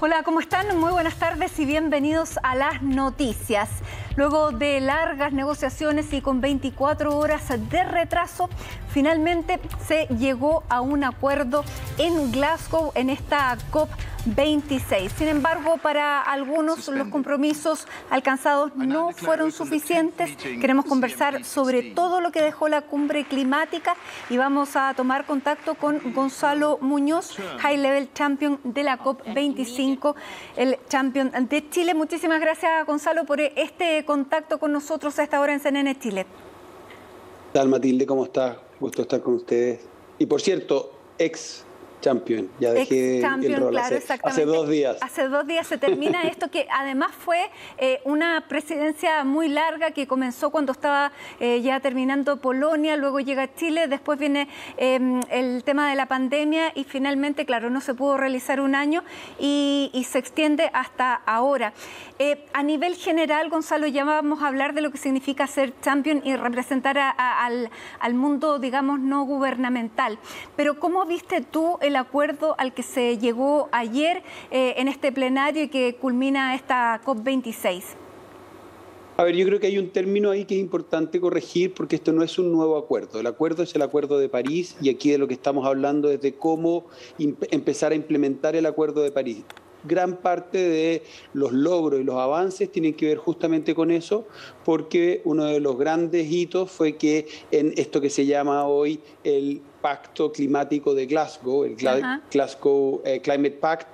Hola, ¿cómo están? Muy buenas tardes y bienvenidos a las noticias. Luego de largas negociaciones y con 24 horas de retraso, finalmente se llegó a un acuerdo en Glasgow en esta COP26. Sin embargo, para algunos los compromisos alcanzados no fueron suficientes. Queremos conversar sobre todo lo que dejó la cumbre climática y vamos a tomar contacto con Gonzalo Muñoz, High Level Champion de la COP25, el Champion de Chile. Muchísimas gracias, Gonzalo, por este contacto con nosotros a esta hora en CNN Chile. ¿Qué tal, Matilde? ¿Cómo estás? Gusto estar con ustedes. Y por cierto, ex Champion, ya dejé el rol claro, hace 2 días. Hace 2 días se termina esto, que además fue una presidencia muy larga que comenzó cuando estaba ya terminando Polonia, luego llega Chile, después viene el tema de la pandemia y finalmente, claro, no se pudo realizar un año y se extiende hasta ahora. A nivel general, Gonzalo, ya vamos a hablar de lo que significa ser champion y representar al mundo, digamos, no gubernamental. Pero ¿cómo viste tú el acuerdo al que se llegó ayer en este plenario y que culmina esta COP26? A ver, yo creo que hay un término ahí que es importante corregir porque esto no es un nuevo acuerdo. El acuerdo es el Acuerdo de París y aquí de lo que estamos hablando es de cómo empezar a implementar el Acuerdo de París. Gran parte de los logros y los avances tienen que ver justamente con eso, porque uno de los grandes hitos fue que en esto que se llama hoy el Pacto Climático de Glasgow, el Glasgow Climate Pact,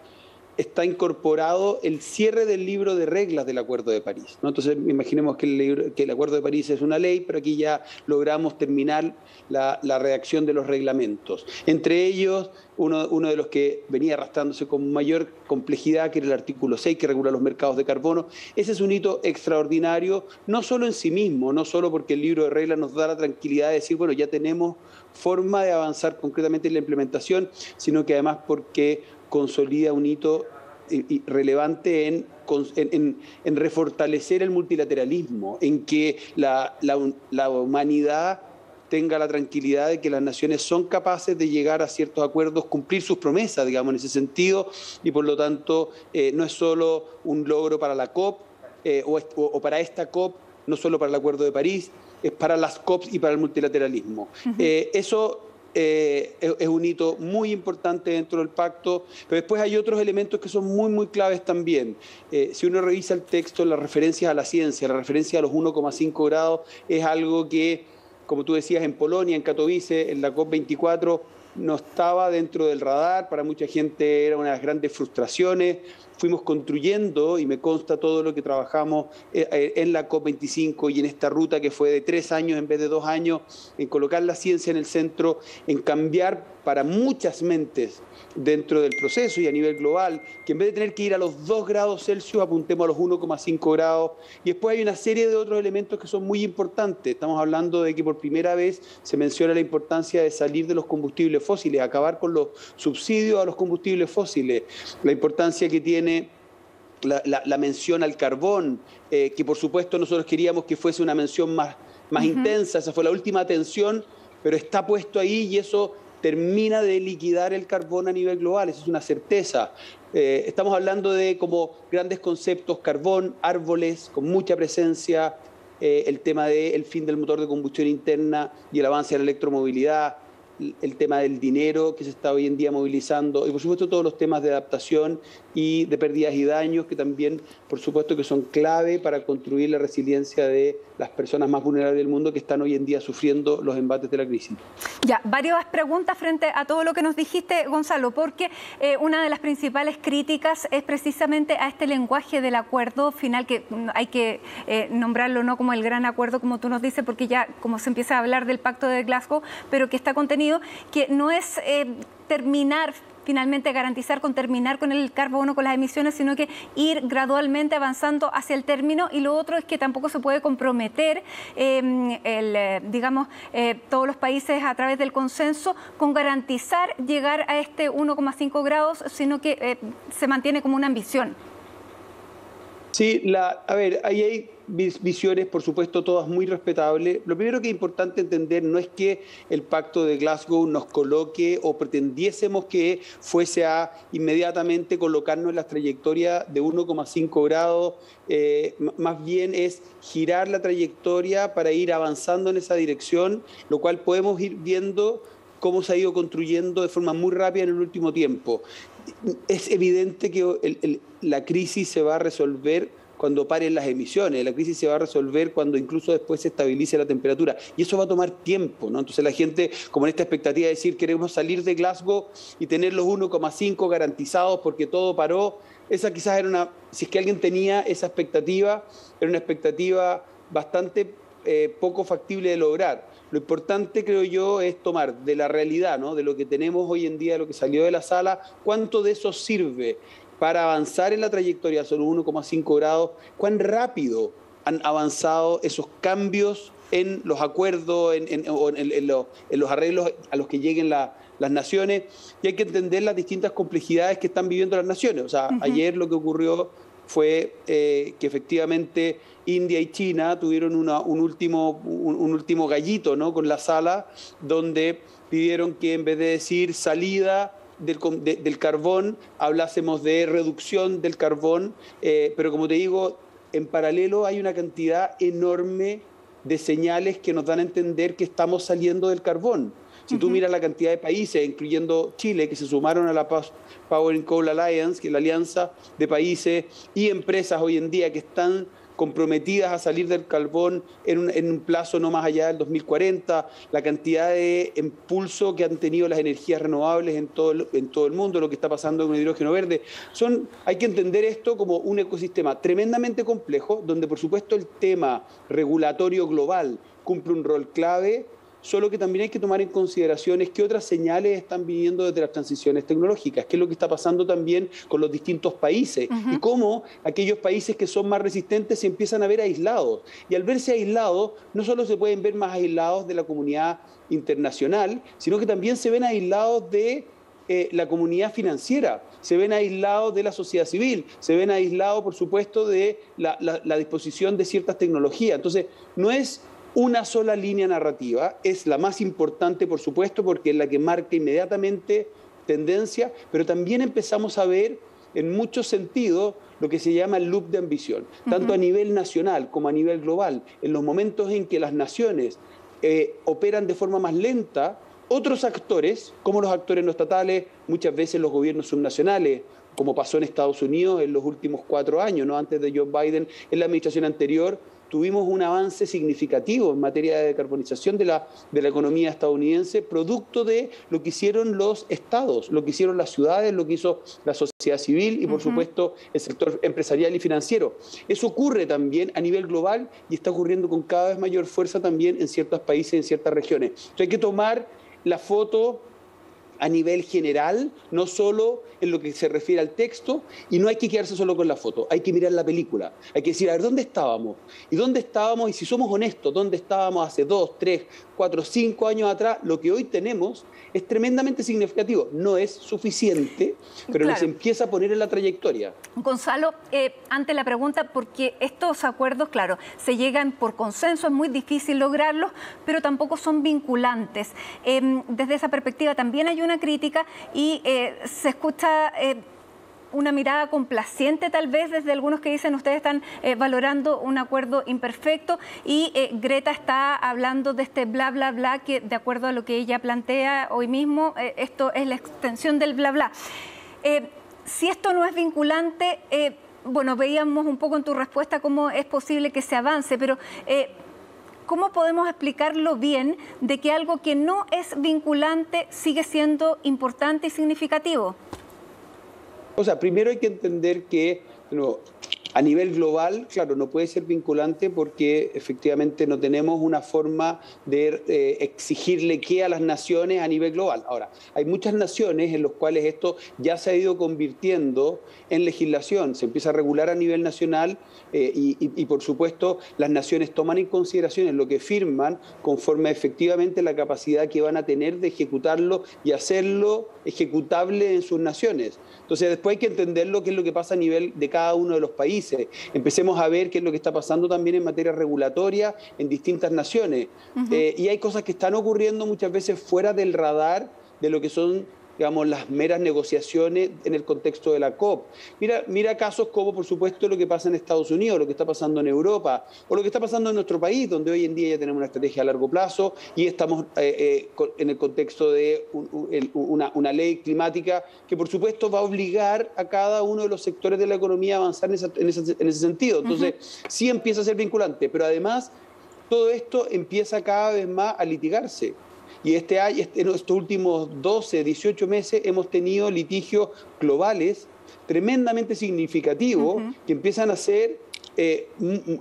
está incorporado el cierre del libro de reglas del Acuerdo de París, ¿no? Entonces, imaginemos que el Acuerdo de París es una ley, pero aquí ya logramos terminar la redacción de los reglamentos. Entre ellos, uno de los que venía arrastrándose con mayor complejidad, que era el artículo 6, que regula los mercados de carbono. Ese es un hito extraordinario, no solo en sí mismo, no solo porque el libro de reglas nos da la tranquilidad de decir, bueno, ya tenemos forma de avanzar concretamente en la implementación, sino que además porque consolida un hito relevante en refortalecer el multilateralismo, en que la humanidad tenga la tranquilidad de que las naciones son capaces de llegar a ciertos acuerdos, cumplir sus promesas, digamos, en ese sentido, y por lo tanto no es solo un logro para la COP o para esta COP, no solo para el Acuerdo de París, es para las COPs y para el multilateralismo. Eso es un hito muy importante dentro del pacto, pero después hay otros elementos que son muy claves también. Si uno revisa el texto, las referencias a la ciencia, la referencia a los 1,5 grados, es algo que, como tú decías, en Polonia, en Katowice, en la COP24, no estaba dentro del radar, para mucha gente era una de las grandes frustraciones. Fuimos construyendo, y me consta todo lo que trabajamos en la COP25 y en esta ruta que fue de 3 años en vez de 2 años, en colocar la ciencia en el centro, en cambiar para muchas mentes dentro del proceso y a nivel global, que en vez de tener que ir a los 2 grados Celsius, apuntemos a los 1,5 grados. Y después hay una serie de otros elementos que son muy importantes. Estamos hablando de que por primera vez se menciona la importancia de salir de los combustibles fósiles, acabar con los subsidios a los combustibles fósiles, la importancia que tiene la mención al carbón, que por supuesto nosotros queríamos que fuese una mención más intensa, esa fue la última atención, pero está puesto ahí y eso termina de liquidar el carbón a nivel global, eso es una certeza. Estamos hablando de como grandes conceptos, carbón, árboles, con mucha presencia, el tema del fin del motor de combustión interna y el avance de la electromovilidad, el tema del dinero que se está hoy en día movilizando y por supuesto todos los temas de adaptación y de pérdidas y daños que también por supuesto que son clave para construir la resiliencia de las personas más vulnerables del mundo que están hoy en día sufriendo los embates de la crisis. Ya, varias preguntas frente a todo lo que nos dijiste, Gonzalo, porque una de las principales críticas es precisamente a este lenguaje del acuerdo final, que hay que nombrarlo no como el gran acuerdo, como tú nos dices, porque ya como se empieza a hablar del Pacto de Glasgow, pero que está contenido, que no es finalmente terminar con el carbono, con las emisiones, sino que ir gradualmente avanzando hacia el término. Y lo otro es que tampoco se puede comprometer, todos los países a través del consenso con garantizar llegar a este 1,5 grados, sino que se mantiene como una ambición. Sí, a ver, ahí hay visiones, por supuesto, todas muy respetables. Lo primero que es importante entender no es que el Pacto de Glasgow nos coloque o pretendiésemos que fuese a inmediatamente colocarnos en la trayectoria de 1,5 grados, más bien es girar la trayectoria para ir avanzando en esa dirección, lo cual podemos ir viendo cómo se ha ido construyendo de forma muy rápida en el último tiempo. Es evidente que la crisis se va a resolver cuando paren las emisiones, la crisis se va a resolver cuando incluso después se estabilice la temperatura, y eso va a tomar tiempo, ¿no? Entonces la gente, como en esta expectativa de decir queremos salir de Glasgow y tener los 1,5 garantizados porque todo paró, esa quizás era si es que alguien tenía esa expectativa, era una expectativa bastante poco factible de lograr. Lo importante, creo yo, es tomar de la realidad, ¿no? De lo que tenemos hoy en día, de lo que salió de la sala, cuánto de eso sirve para avanzar en la trayectoria sobre 1,5 grados, cuán rápido han avanzado esos cambios en los acuerdos, en los arreglos a los que lleguen las naciones, y hay que entender las distintas complejidades que están viviendo las naciones. O sea, ayer lo que ocurrió fue que efectivamente India y China tuvieron un último gallito, ¿no?, con la sala, donde pidieron que en vez de decir salida del carbón, hablásemos de reducción del carbón, pero como te digo, en paralelo hay una cantidad enorme de señales que nos dan a entender que estamos saliendo del carbón. Si tú miras la cantidad de países, incluyendo Chile, que se sumaron a la Power and Coal Alliance, que es la alianza de países y empresas hoy en día que están comprometidas a salir del carbón en un plazo no más allá del 2040, la cantidad de impulso que han tenido las energías renovables en todo el mundo, lo que está pasando con el hidrógeno verde. Hay que entender esto como un ecosistema tremendamente complejo, donde por supuesto el tema regulatorio global cumple un rol clave, solo que también hay que tomar en consideración qué otras señales están viniendo desde las transiciones tecnológicas, qué es lo que está pasando también con los distintos países y cómo aquellos países que son más resistentes se empiezan a ver aislados. Y al verse aislados, no solo se pueden ver más aislados de la comunidad internacional, sino que también se ven aislados de la comunidad financiera, se ven aislados de la sociedad civil, se ven aislados, por supuesto, de la disposición de ciertas tecnologías. Entonces, no es una sola línea narrativa, es la más importante, por supuesto, porque es la que marca inmediatamente tendencia, pero también empezamos a ver en muchos sentidos lo que se llama el loop de ambición, tanto a nivel nacional como a nivel global. En los momentos en que las naciones operan de forma más lenta, otros actores, como los actores no estatales, muchas veces los gobiernos subnacionales, como pasó en Estados Unidos en los últimos 4 años, ¿no?, antes de Joe Biden, en la administración anterior, tuvimos un avance significativo en materia de decarbonización de la economía estadounidense, producto de lo que hicieron los estados, lo que hicieron las ciudades, lo que hizo la sociedad civil y, por supuesto, el sector empresarial y financiero. Eso ocurre también a nivel global y está ocurriendo con cada vez mayor fuerza también en ciertos países, en ciertas regiones. Entonces hay que tomar la foto a nivel general, no solo en lo que se refiere al texto, y no hay que quedarse solo con la foto, hay que mirar la película, hay que decir, a ver, ¿dónde estábamos? ¿Y dónde estábamos? Y si somos honestos, ¿dónde estábamos hace 2, 3, 4, 5 años atrás? Lo que hoy tenemos es tremendamente significativo, no es suficiente, pero nos empieza a poner en la trayectoria. Gonzalo, ante la pregunta, porque estos acuerdos, claro, se llegan por consenso, es muy difícil lograrlos, pero tampoco son vinculantes. Desde esa perspectiva también hay una crítica y se escucha una mirada complaciente tal vez desde algunos que dicen ustedes están valorando un acuerdo imperfecto y Greta está hablando de este bla bla bla que de acuerdo a lo que ella plantea hoy mismo esto es la extensión del bla bla. Si esto no es vinculante, bueno, veíamos un poco en tu respuesta cómo es posible que se avance, pero ¿cómo podemos explicarlo bien de que algo que no es vinculante sigue siendo importante y significativo? O sea, primero hay que entender que a nivel global, claro, no puede ser vinculante porque efectivamente no tenemos una forma de exigirle qué a las naciones a nivel global. Ahora, hay muchas naciones en las cuales esto ya se ha ido convirtiendo en legislación, se empieza a regular a nivel nacional y por supuesto las naciones toman en consideración lo que firman conforme efectivamente la capacidad que van a tener de ejecutarlo y hacerlo ejecutable en sus naciones. Entonces después hay que entender lo que es lo que pasa a nivel de cada uno de los países. países, empecemos a ver qué es lo que está pasando también en materia regulatoria en distintas naciones. Y hay cosas que están ocurriendo muchas veces fuera del radar de lo que son, digamos, las meras negociaciones en el contexto de la COP. Mira casos como, por supuesto, lo que pasa en Estados Unidos, lo que está pasando en Europa, o lo que está pasando en nuestro país, donde hoy en día ya tenemos una estrategia a largo plazo y estamos en el contexto de una ley climática que, por supuesto, va a obligar a cada uno de los sectores de la economía a avanzar en ese sentido. Entonces, sí empieza a ser vinculante, pero además todo esto empieza cada vez más a litigarse. Y en estos últimos 12, 18 meses hemos tenido litigios globales tremendamente significativos que empiezan a ser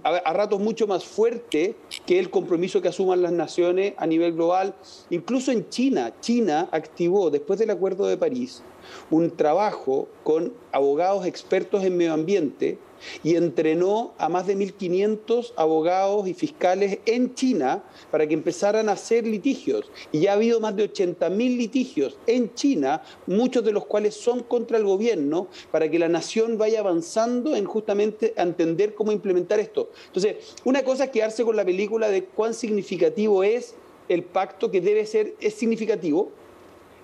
a ratos mucho más fuerte que el compromiso que asuman las naciones a nivel global. Incluso en China, China activó, después del Acuerdo de París, un trabajo con abogados expertos en medio ambiente y entrenó a más de 1.500 abogados y fiscales en China para que empezaran a hacer litigios. Y ya ha habido más de 80.000 litigios en China, muchos de los cuales son contra el gobierno, para que la nación vaya avanzando en justamente a entender cómo implementar esto. Entonces, una cosa es quedarse con la película de cuán significativo es el pacto, que es significativo,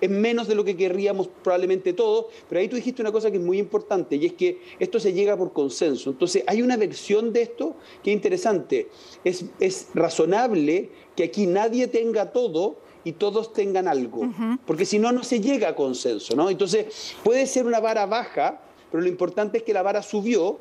es menos de lo que querríamos probablemente todos, pero ahí tú dijiste una cosa que es muy importante, y es que esto se llega por consenso. Entonces, hay una versión de esto que es interesante. Es razonable que aquí nadie tenga todo y todos tengan algo, porque si no, no se llega a consenso, ¿no? Entonces, puede ser una vara baja, pero lo importante es que la vara subió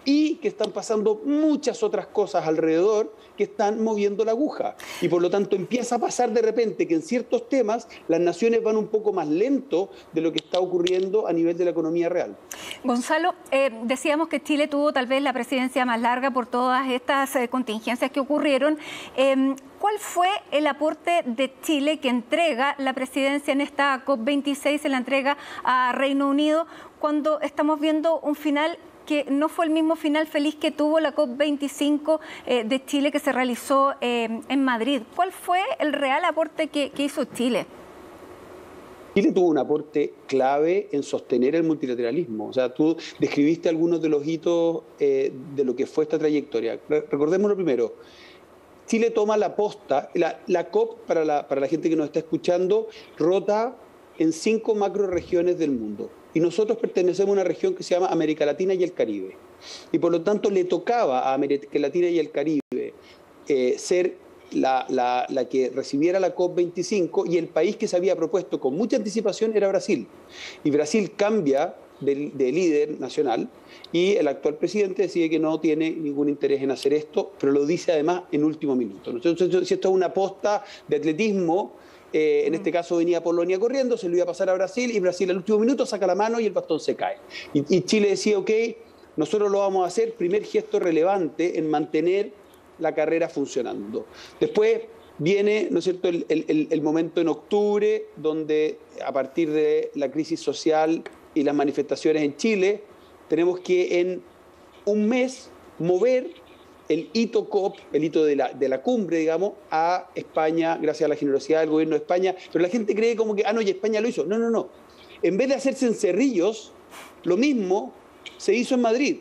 y que están pasando muchas otras cosas alrededor que están moviendo la aguja. Y por lo tanto empieza a pasar de repente que en ciertos temas las naciones van un poco más lento de lo que está ocurriendo a nivel de la economía real. Gonzalo, decíamos que Chile tuvo tal vez la presidencia más larga por todas estas contingencias que ocurrieron. ¿Cuál fue el aporte de Chile que entrega la presidencia en esta COP26, se la entrega a Reino Unido, cuando estamos viendo un final que no fue el mismo final feliz que tuvo la COP25 de Chile que se realizó en Madrid? ¿Cuál fue el real aporte que hizo Chile? Chile tuvo un aporte clave en sostener el multilateralismo. O sea, tú describiste algunos de los hitos de lo que fue esta trayectoria. Recordemos lo primero. Chile toma la posta. La COP, para la gente que nos está escuchando, rota en 5 macroregiones del mundo. Y nosotros pertenecemos a una región que se llama América Latina y el Caribe. Y por lo tanto le tocaba a América Latina y el Caribe ser la que recibiera la COP25, y el país que se había propuesto con mucha anticipación era Brasil. Y Brasil cambia de líder nacional y el actual presidente decide que no tiene ningún interés en hacer esto, pero lo dice además en último minuto. Entonces, si esto es una aposta de atletismo, en este caso venía Polonia corriendo, se lo iba a pasar a Brasil y Brasil al último minuto saca la mano y el bastón se cae. Y Chile decía, ok, nosotros lo vamos a hacer, primer gesto relevante en mantener la carrera funcionando. Después viene, ¿no es cierto?, el momento en octubre, donde a partir de la crisis social y las manifestaciones en Chile, tenemos que en un mes mover el hito COP, el hito de la cumbre, digamos, a España, gracias a la generosidad del gobierno de España. Pero la gente cree como que, no, y España lo hizo. No, no, no. En vez de hacerse en Cerrillos, lo mismo se hizo en Madrid.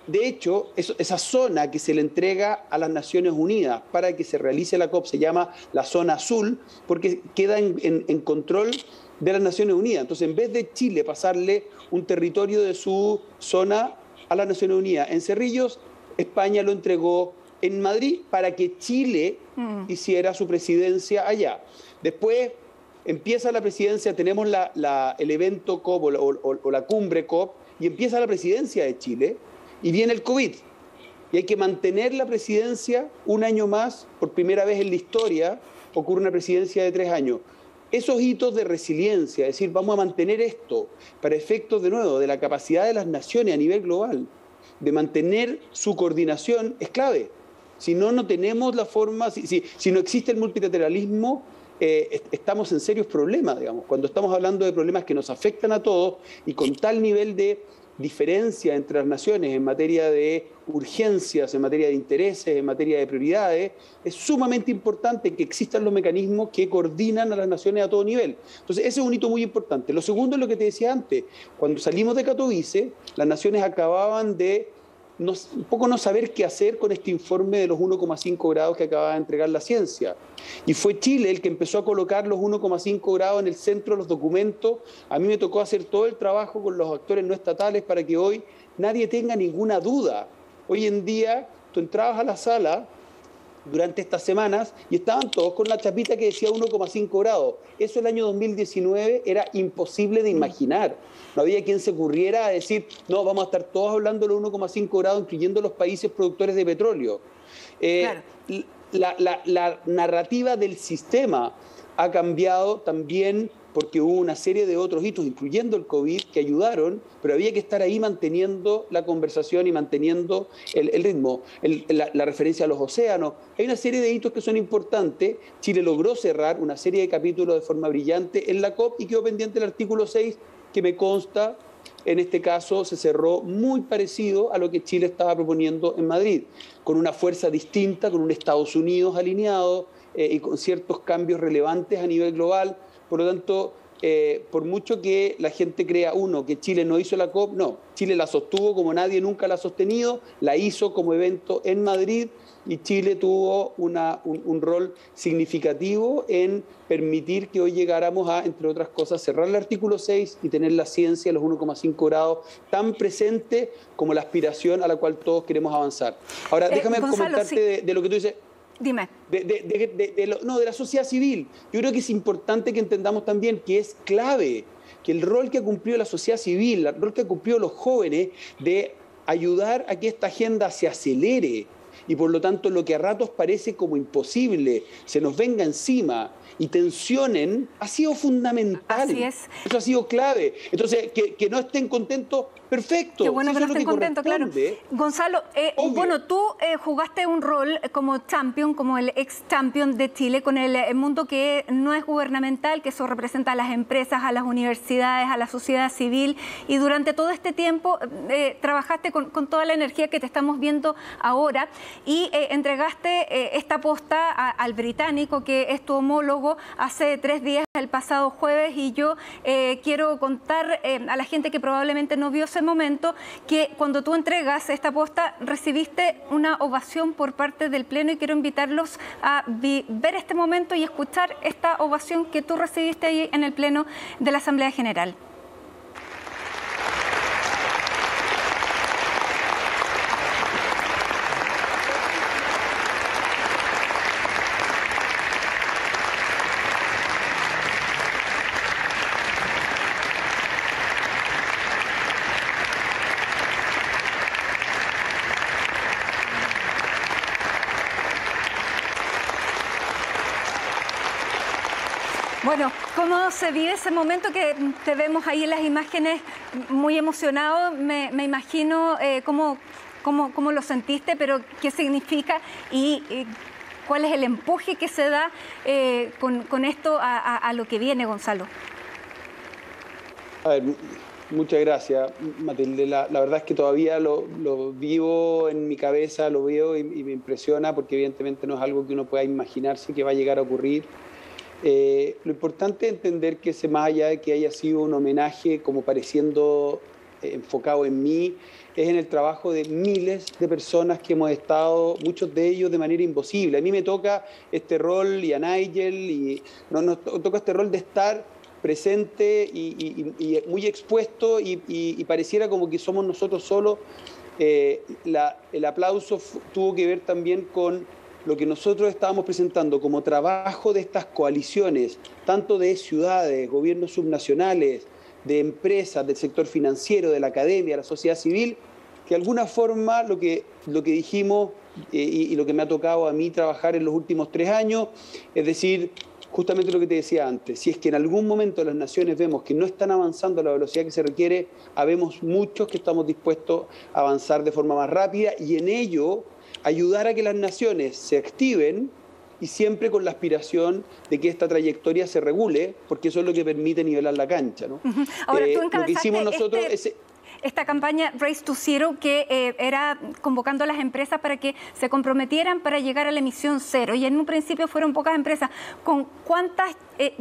De hecho, esa zona que se le entrega a las Naciones Unidas para que se realice la COP se llama la zona azul, porque queda en control de las Naciones Unidas. Entonces, en vez de Chile pasarle un territorio de su zona a las Naciones Unidas en Cerrillos, España lo entregó en Madrid para que Chile hiciera su presidencia allá. Después empieza la presidencia, tenemos el evento COP o la cumbre COP, y empieza la presidencia de Chile y viene el COVID. Y hay que mantener la presidencia un año más. Por primera vez en la historia ocurre una presidencia de 3 años. Esos hitos de resiliencia, es decir, vamos a mantener esto para efectos, de nuevo, de la capacidad de las naciones a nivel global, de mantener su coordinación, es clave. Si no, no tenemos la forma, si no existe el multilateralismo, estamos en serios problemas, digamos. Cuando estamos hablando de problemas que nos afectan a todos y con tal nivel de diferencia entre las naciones en materia de urgencias, en materia de intereses, en materia de prioridades, es sumamente importante que existan los mecanismos que coordinan a las naciones a todo nivel. Entonces, ese es un hito muy importante. Lo segundo es lo que te decía antes. Cuando salimos de Katowice, las naciones acababan de un poco no saber qué hacer con este informe de los 1,5 grados que acaba de entregar la ciencia. Y fue Chile el que empezó a colocar los 1,5 grados en el centro de los documentos. A mí me tocó hacer todo el trabajo con los actores no estatales para que hoy nadie tenga ninguna duda. Hoy en día tú entrabas a la sala durante estas semanas y estaban todos con la chapita que decía 1,5 grados. Eso el año 2019 era imposible de imaginar. No había quien se ocurriera a decir, no, vamos a estar todos hablando de los 1,5 grados, incluyendo los países productores de petróleo. Claro. La narrativa del sistema ha cambiado también porque hubo una serie de otros hitos, incluyendo el COVID, que ayudaron, pero había que estar ahí manteniendo la conversación y manteniendo el ritmo, la referencia a los océanos. Hay una serie de hitos que son importantes. Chile logró cerrar una serie de capítulos de forma brillante en la COP y quedó pendiente el artículo 6, que me consta, en este caso se cerró muy parecido a lo que Chile estaba proponiendo en Madrid, con una fuerza distinta, con un Estados Unidos alineado y con ciertos cambios relevantes a nivel global. Por lo tanto, por mucho que la gente crea, que Chile no hizo la COP, no, Chile la sostuvo como nadie nunca la ha sostenido, la hizo como evento en Madrid y Chile tuvo un rol significativo en permitir que hoy llegáramos a, entre otras cosas, cerrar el artículo 6 y tener la ciencia, los 1,5 grados, tan presente como la aspiración a la cual todos queremos avanzar. Ahora, déjame Gonzalo, comentarte de lo que tú dices. Dime. De la sociedad civil. Yo creo que es importante que entendamos también que es clave que el rol que ha cumplido la sociedad civil, el rol que ha cumplido los jóvenes de ayudar a que esta agenda se acelere y por lo tanto lo que a ratos parece como imposible se nos venga encima y tensionen, ha sido fundamental. Así es. Eso ha sido clave. Entonces, que no estén contentos, perfecto. Qué bueno que no estén contentos, claro. Gonzalo, bueno, tú jugaste un rol como champion, como el ex-champion de Chile, con el mundo que no es gubernamental, que eso representa a las empresas, a las universidades, a la sociedad civil, y durante todo este tiempo trabajaste con toda la energía que te estamos viendo ahora y entregaste esta posta al británico, que es tu homólogo, hace 3 días, el pasado jueves, y yo quiero contar a la gente que probablemente no vio ese momento, que cuando tú entregas esta posta recibiste una ovación por parte del Pleno, y quiero invitarlos a ver este momento y escuchar esta ovación que tú recibiste ahí en el Pleno de la Asamblea General. Bueno, ¿cómo se vive ese momento que te vemos ahí en las imágenes, muy emocionado? Me imagino cómo lo sentiste, pero qué significa y cuál es el empuje que se da con esto a lo que viene, Gonzalo. A ver, muchas gracias, Matilde. La verdad es que todavía lo vivo en mi cabeza, lo veo y me impresiona, porque evidentemente no es algo que uno pueda imaginarse que va a llegar a ocurrir. Lo importante es entender que más allá de que haya sido un homenaje como pareciendo enfocado en mí, es en el trabajo de miles de personas que hemos estado, muchos de ellos de manera imposible. A mí me toca este rol, y a Nigel, y nos toca este rol de estar presente y muy expuesto, y pareciera como que somos nosotros solos. El aplauso tuvo que ver también con lo que nosotros estábamos presentando como trabajo de estas coaliciones, tanto de ciudades, gobiernos subnacionales, de empresas, del sector financiero, de la academia, de la sociedad civil, que de alguna forma lo que dijimos y lo que me ha tocado a mí trabajar en los últimos 3 años, es decir, justamente lo que te decía antes, si es que en algún momento las naciones vemos que no están avanzando a la velocidad que se requiere, habemos muchos que estamos dispuestos a avanzar de forma más rápida y en ello ayudar a que las naciones se activen, y siempre con la aspiración de que esta trayectoria se regule, porque eso es lo que permite nivelar la cancha, ¿no? Ahora, tú lo que hicimos nosotros esta campaña Race to Zero, que era convocando a las empresas para que se comprometieran para llegar a la emisión cero, y en un principio fueron pocas empresas. ¿Con cuántas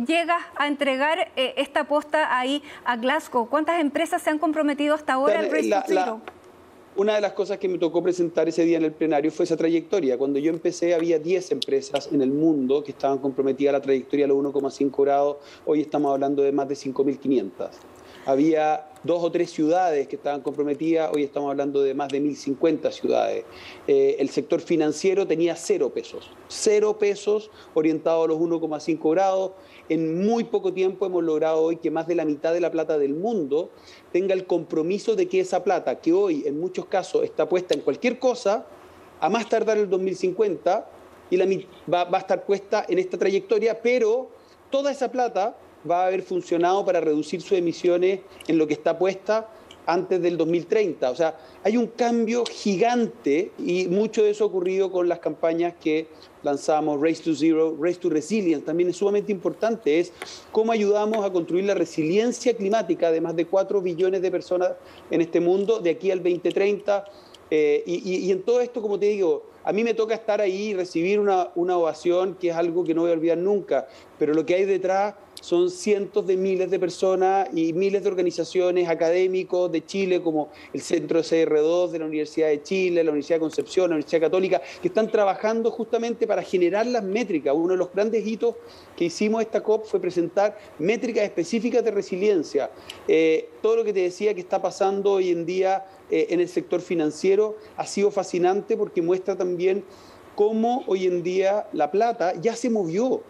llegas a entregar esta posta ahí a Glasgow? ¿Cuántas empresas se han comprometido hasta ahora al Race to Zero? Una de las cosas que me tocó presentar ese día en el plenario fue esa trayectoria. Cuando yo empecé había 10 empresas en el mundo que estaban comprometidas a la trayectoria a los 1,5 grados. Hoy estamos hablando de más de 5.500. Había 2 o 3 ciudades que estaban comprometidas, hoy estamos hablando de más de 1.050 ciudades. El sector financiero tenía 0 pesos, 0 pesos orientado a los 1,5 grados. En muy poco tiempo hemos logrado hoy que más de la mitad de la plata del mundo tenga el compromiso de que esa plata, que hoy en muchos casos está puesta en cualquier cosa, a más tardar el 2050, y va a estar puesta en esta trayectoria, pero toda esa plata va a haber funcionado para reducir sus emisiones en lo que está puesta antes del 2030. O sea, hay un cambio gigante y mucho de eso ha ocurrido con las campañas que lanzamos, Race to Zero, Race to Resilience, también es sumamente importante, es cómo ayudamos a construir la resiliencia climática de más de 4 billones de personas en este mundo de aquí al 2030. Y en todo esto, como te digo, a mí me toca estar ahí y recibir una ovación que es algo que no voy a olvidar nunca, pero lo que hay detrás son cientos de miles de personas y miles de organizaciones académicos de Chile, como el Centro CR2 de la Universidad de Chile, la Universidad de Concepción, la Universidad Católica, que están trabajando justamente para generar las métricas. Uno de los grandes hitos que hicimos esta COP fue presentar métricas específicas de resiliencia. Todo lo que te decía que está pasando hoy en día en el sector financiero ha sido fascinante porque muestra también cómo hoy en día la plata ya se movió.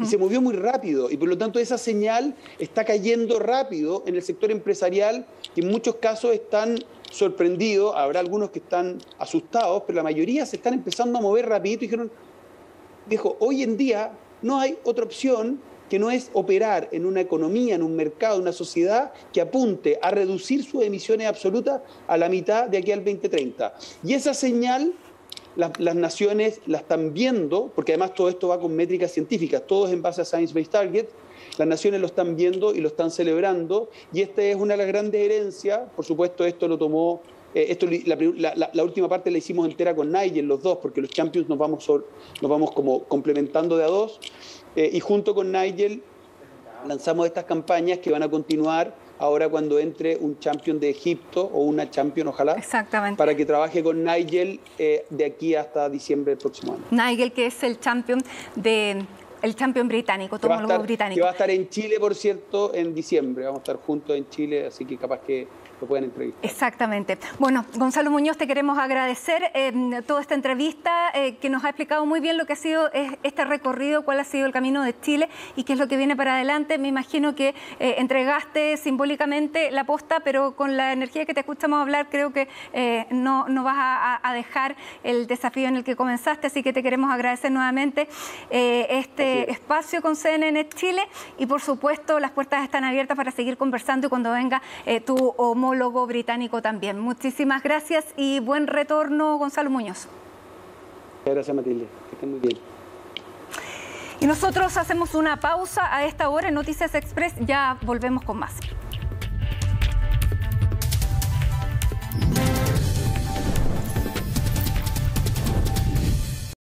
Y se movió muy rápido y por lo tanto esa señal está cayendo rápido en el sector empresarial que en muchos casos están sorprendidos, habrá algunos que están asustados, pero la mayoría se están empezando a mover rapidito y dijo, hoy en día no hay otra opción que no es operar en una economía, en un mercado, en una sociedad que apunte a reducir sus emisiones absolutas a la mitad de aquí al 2030. Y esa señal las naciones la están viendo, porque además todo esto va con métricas científicas, todo es en base a Science Based Targets, las naciones lo están viendo y lo están celebrando, y esta es una de las grandes herencias. Por supuesto, esto lo tomó, la última parte la hicimos entera con Nigel, los dos, porque los champions nos vamos como complementando de a dos, y junto con Nigel lanzamos estas campañas que van a continuar ahora cuando entre un champion de Egipto o una champion, ojalá. Exactamente. Para que trabaje con Nigel de aquí hasta diciembre del próximo año. Nigel, que es el champion británico, tomólogo británico. Que va a estar en Chile, por cierto, en diciembre. Vamos a estar juntos en Chile, así que capaz que lo puedan entrevistar. Exactamente. Bueno, Gonzalo Muñoz, te queremos agradecer toda esta entrevista que nos ha explicado muy bien lo que ha sido este recorrido, cuál ha sido el camino de Chile y qué es lo que viene para adelante. Me imagino que entregaste simbólicamente la posta, pero con la energía que te escuchamos hablar, creo que no vas a dejar el desafío en el que comenzaste, así que te queremos agradecer nuevamente este espacio con CNN Chile y, por supuesto, las puertas están abiertas para seguir conversando y cuando venga tu homólogo británico también. Muchísimas gracias y buen retorno, Gonzalo Muñoz. Gracias, Matilde. Que estén muy bien. Y nosotros hacemos una pausa a esta hora en Noticias Express. Ya volvemos con más.